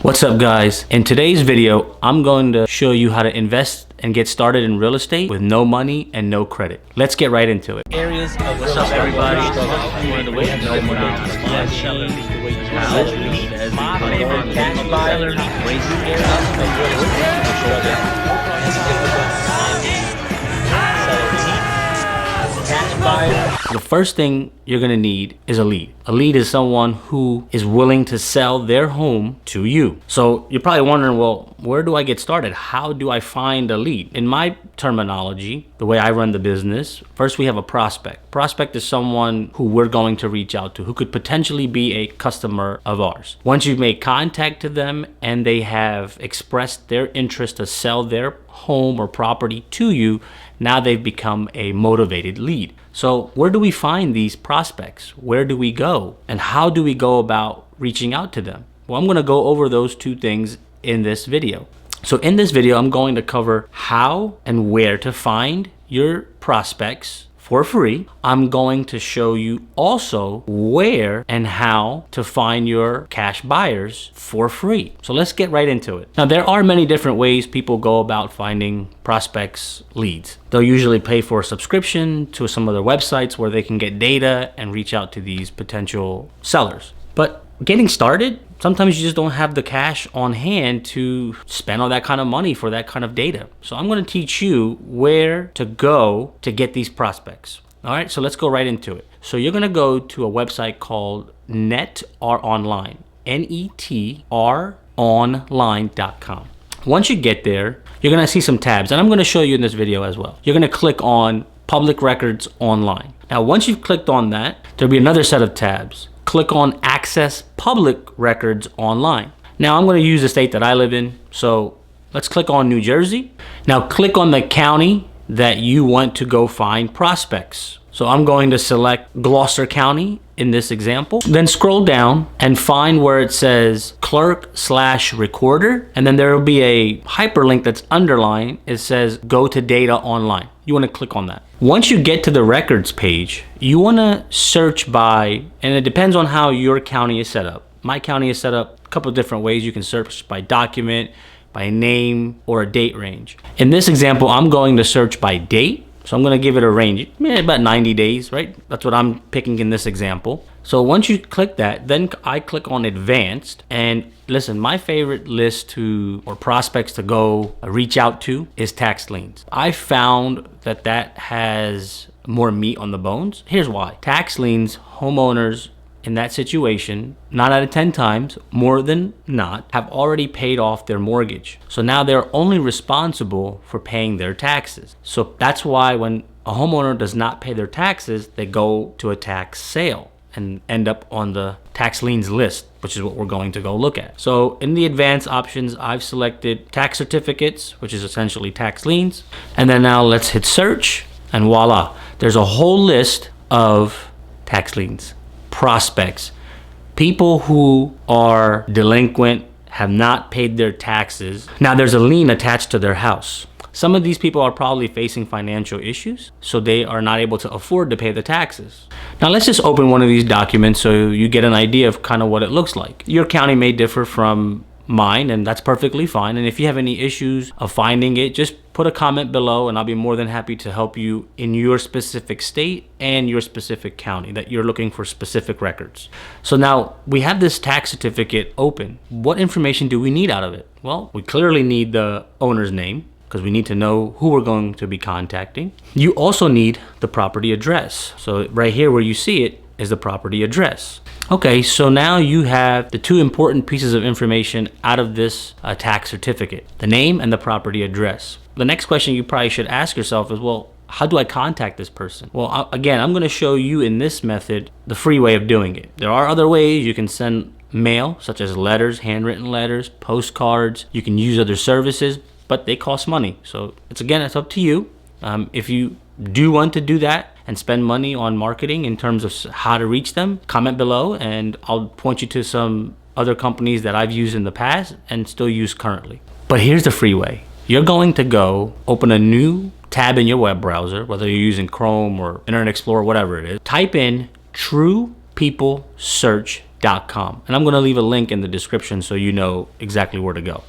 What's up guys? In today's video, I'm going to show you how to invest and get started in real estate with no money and no credit. Let's get right into it. Areas of what's up everybody? One of the ways no one knows my favorite cash buyer racing The first thing you're gonna need is a lead. A lead is someone who is willing to sell their home to you. So you're probably wondering, well, where do I get started? How do I find a lead? In my terminology, the way I run the business, first we have a prospect. Prospect is someone who we're going to reach out to, who could potentially be a customer of ours. Once you've made contact to them and they have expressed their interest to sell their home or property to you, now they've become a motivated lead. So where do we find these prospects? Where do we go? And how do we go about reaching out to them? Well, I'm gonna go over those two things in this video. So in this video, I'm going to cover how and where to find your prospects for free. I'm going to show you also where and how to find your cash buyers for free. So let's get right into it. Now, there are many different ways people go about finding prospects leads. They'll usually pay for a subscription to some of their websites where they can get data and reach out to these potential sellers. But getting started, sometimes you just don't have the cash on hand to spend all that kind of money for that kind of data. So I'm going to teach you where to go to get these prospects. All right, so let's go right into it. So you're going to go to a website called NetROnline, NETROnline.com. Once you get there, you're going to see some tabs, and I'm going to show you in this video as well. You're going to click on Public Records Online. Now, once you've clicked on that, there'll be another set of tabs. Click on Access Public Records Online. Now I'm going to use the state that I live in, so let's click on New Jersey. Now click on the county that you want to go find prospects. So I'm going to select Gloucester County in this example. Then scroll down and find where it says clerk/recorder, and then there will be a hyperlink that's underlined. It says go to data online. You want to click on that. Once you get to the records page, you want to search by, and it depends on how your county is set up. My county is set up a couple of different ways. You can search by document, by name, or a date range. In this example, I'm going to search by date. So I'm going to give it a range, about 90 days, right? That's what I'm picking in this example. So once you click that, then I click on advanced, and listen, my favorite list or prospects to go reach out to is tax liens. I found that has more meat on the bones. Here's why. Tax liens, homeowners in that situation, 9 out of 10 times, more than not, have already paid off their mortgage. So now they're only responsible for paying their taxes. So that's why when a homeowner does not pay their taxes, they go to a tax sale and end up on the tax liens list, which is what we're going to go look at. So in the advanced options, I've selected tax certificates, which is essentially tax liens. And then now let's hit search, and voila, there's a whole list of tax liens. Prospects, people who are delinquent, have not paid their taxes. Now there's a lien attached to their house. Some of these people are probably facing financial issues, so they are not able to afford to pay the taxes. Now let's just open one of these documents so you get an idea of kind of what it looks like. Your county may differ from mine, and that's perfectly fine. And if you have any issues of finding it, just put a comment below and I'll be more than happy to help you in your specific state and your specific county that you're looking for specific records. So now we have this tax certificate open. What information do we need out of it? Well, we clearly need the owner's name, because we need to know who we're going to be contacting. You also need the property address. So right here where you see it is the property address. Okay, so now you have the two important pieces of information out of this tax certificate, the name and the property address. The next question you probably should ask yourself is, well, how do I contact this person? Well, again, I'm going to show you in this method the free way of doing it. There are other ways. You can send mail, such as letters, handwritten letters, postcards. You can use other services, but they cost money. So it's up to you. If you do want to do that and spend money on marketing in terms of how to reach them, comment below and I'll point you to some other companies that I've used in the past and still use currently. But here's the free way. You're going to go open a new tab in your web browser, whether you're using Chrome or Internet Explorer, whatever it is. Type in True People Search TruePeopleSearch.com. And I'm going to leave a link in the description so you know exactly where to go.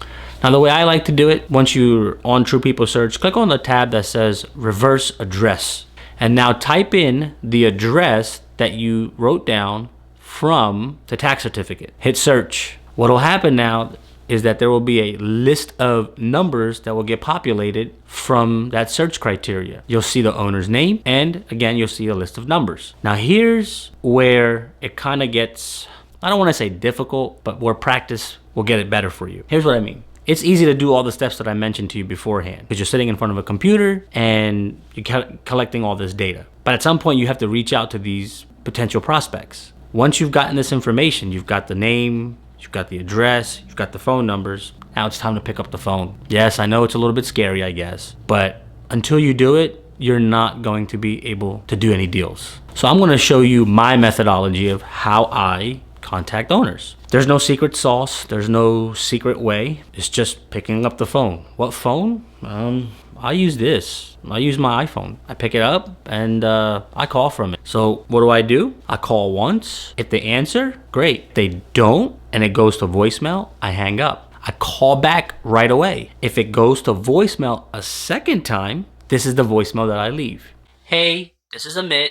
Now, the way I like to do it, once you're on True People Search, click on the tab that says Reverse Address. And now type in the address that you wrote down from the tax certificate. Hit search. What will happen now is that there will be a list of numbers that will get populated from that search criteria. You'll see the owner's name, and again, you'll see a list of numbers. Now here's where it kind of gets, I don't want to say difficult, but where practice will get it better for you. Here's what I mean. It's easy to do all the steps that I mentioned to you beforehand because you're sitting in front of a computer and you're collecting all this data. But at some point, you have to reach out to these potential prospects. Once you've gotten this information, you've got the name, you've got the address, you've got the phone numbers. Now it's time to pick up the phone. Yes, I know it's a little bit scary, I guess, but until you do it, you're not going to be able to do any deals. So I'm going to show you my methodology of how I contact owners. There's no secret sauce. There's no secret way. It's just picking up the phone. What phone? I use this. I use my iPhone. I pick it up and I call from it. So what do? I call once. If they answer, great. If they don't and it goes to voicemail, I hang up. I call back right away. If it goes to voicemail a second time, this is the voicemail that I leave. Hey, this is Amit.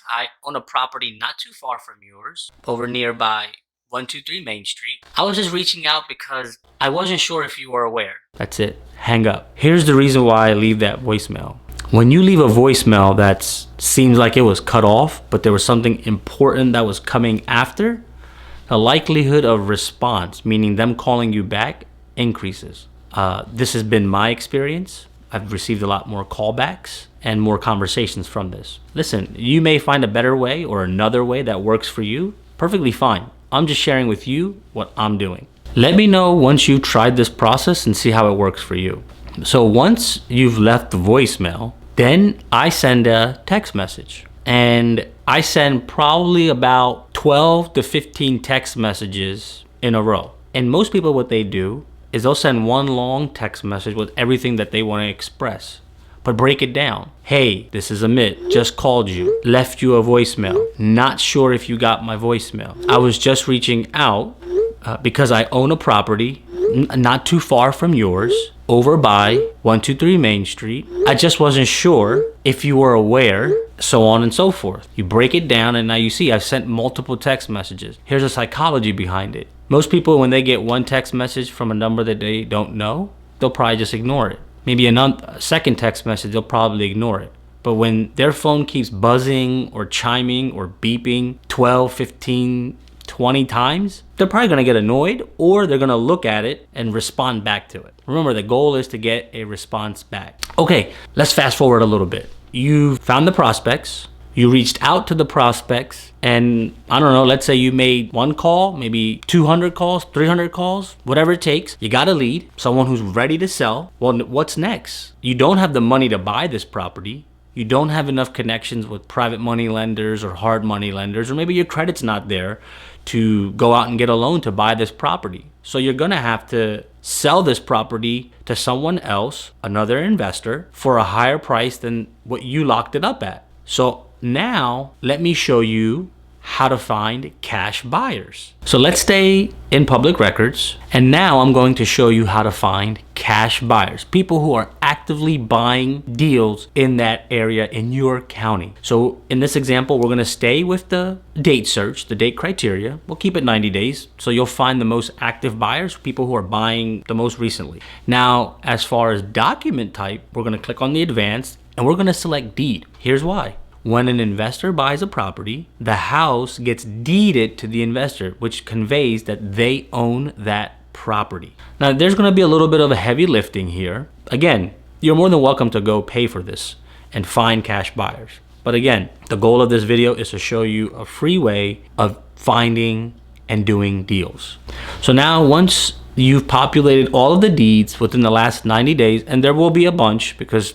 I own a property not too far from yours, over nearby 123 Main Street. I was just reaching out because I wasn't sure if you were aware. That's it. Hang up. Here's the reason why I leave that voicemail. When you leave a voicemail that seems like it was cut off, but there was something important that was coming after, the likelihood of response, meaning them calling you back, increases. This has been my experience. I've received a lot more callbacks and more conversations from this. Listen, you may find a better way or another way that works for you. Perfectly fine. I'm just sharing with you what I'm doing. Let me know once you've tried this process and see how it works for you. So once you've left the voicemail, then I send a text message. And I send probably about 12 to 15 text messages in a row. And most people, what they do is they'll send one long text message with everything that they want to express. But break it down. Hey, this is Amit. Just called you. Left you a voicemail. Not sure if you got my voicemail. I was just reaching out because I own a property not too far from yours, over by 123 Main Street. I just wasn't sure if you were aware, so on and so forth. You break it down and now you see I've sent multiple text messages. Here's the psychology behind it. Most people, when they get one text message from a number that they don't know, they'll probably just ignore it. Maybe a second text message, they'll probably ignore it. But when their phone keeps buzzing or chiming or beeping 12, 15, 20 times, they're probably going to get annoyed or they're going to look at it and respond back to it. Remember, the goal is to get a response back. Okay, let's fast forward a little bit. You found the prospects. You reached out to the prospects and I don't know, let's say you made one call, maybe 200 calls, 300 calls, whatever it takes. You got a lead, someone who's ready to sell. Well, what's next? You don't have the money to buy this property. You don't have enough connections with private money lenders or hard money lenders, or maybe your credit's not there to go out and get a loan to buy this property. So you're gonna have to sell this property to someone else, another investor, for a higher price than what you locked it up at. So now, let me show you how to find cash buyers. So let's stay in public records. And now I'm going to show you how to find cash buyers, people who are actively buying deals in that area in your county. So in this example, we're going to stay with the date search, the date criteria. We'll keep it 90 days. So you'll find the most active buyers, people who are buying the most recently. Now, as far as document type, we're going to click on the advanced and we're going to select deed. Here's why. When an investor buys a property, the house gets deeded to the investor, which conveys that they own that property. Now, there's going to be a little bit of a heavy lifting here. Again, you're more than welcome to go pay for this and find cash buyers. But again, the goal of this video is to show you a free way of finding and doing deals. So now, once you've populated all of the deeds within the last 90 days, and there will be a bunch because,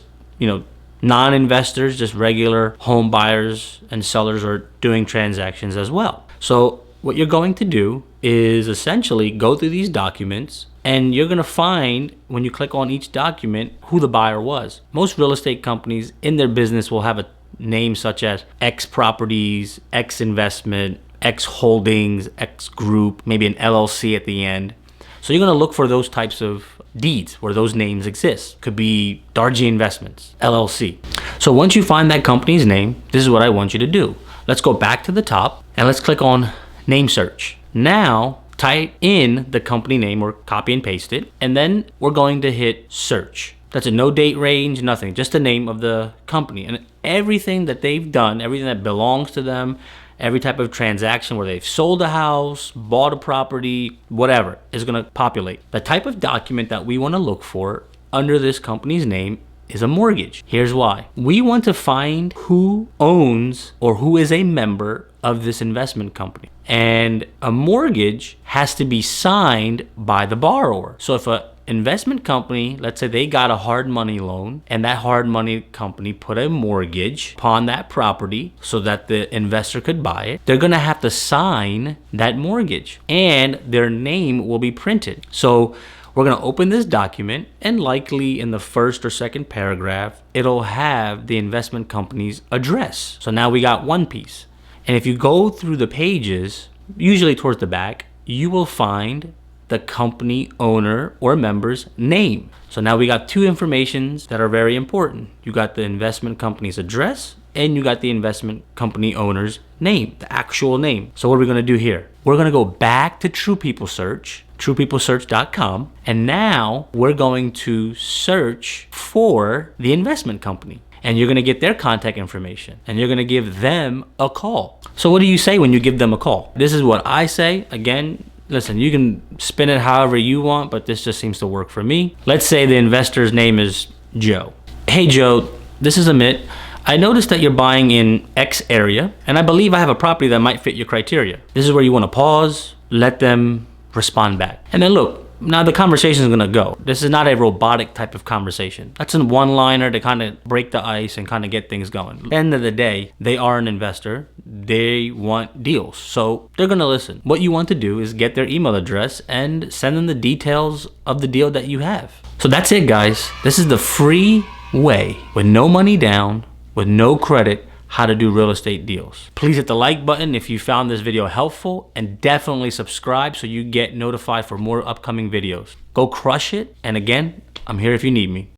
non-investors, just regular home buyers and sellers are doing transactions as well. So what you're going to do is essentially go through these documents and you're going to find when you click on each document who the buyer was. Most real estate companies in their business will have a name such as X Properties, X Investment, X Holdings, X Group, maybe an LLC at the end. So you're gonna look for those types of deeds where those names exist. Could be Darji Investments, LLC. So once you find that company's name, this is what I want you to do. Let's go back to the top and let's click on name search. Now, type in the company name or copy and paste it, and then we're going to hit search. That's a no date range, nothing, just the name of the company. And everything that they've done, everything that belongs to them, every type of transaction where they've sold a house, bought a property, whatever, is gonna populate. The type of document that we wanna look for under this company's name is a mortgage. Here's why. We want to find who owns or who is a member of this investment company. And a mortgage has to be signed by the borrower. So if a investment company, let's say they got a hard money loan and that hard money company put a mortgage upon that property so that the investor could buy it, they're gonna have to sign that mortgage and their name will be printed. So we're gonna open this document and likely in the first or second paragraph, it'll have the investment company's address. So now we got one piece. And if you go through the pages, usually towards the back, you will find the company owner or member's name. So now we got two informations that are very important. You got the investment company's address and you got the investment company owner's name, the actual name. So what are we gonna do here? We're gonna go back to True People Search, truepeoplesearch.com, and now we're going to search for the investment company. And you're gonna get their contact information and you're gonna give them a call. So what do you say when you give them a call? This is what I say. Again, listen, you can spin it however you want, but this just seems to work for me. Let's say the investor's name is Joe. Hey Joe, this is Amit. I noticed that you're buying in X area, and I believe I have a property that might fit your criteria. This is where you wanna pause, let them respond back. And then look, now the conversation is gonna go. This is not a robotic type of conversation. That's a one-liner to kind of break the ice and kind of get things going. At the end of the day, they are an investor. They want deals, so they're gonna listen. What you want to do is get their email address and send them the details of the deal that you have. So that's it, guys. This is the free way, with no money down, with no credit, how to do real estate deals. Please hit the like button if you found this video helpful, and definitely subscribe so you get notified for more upcoming videos. Go crush it, and again, I'm here if you need me.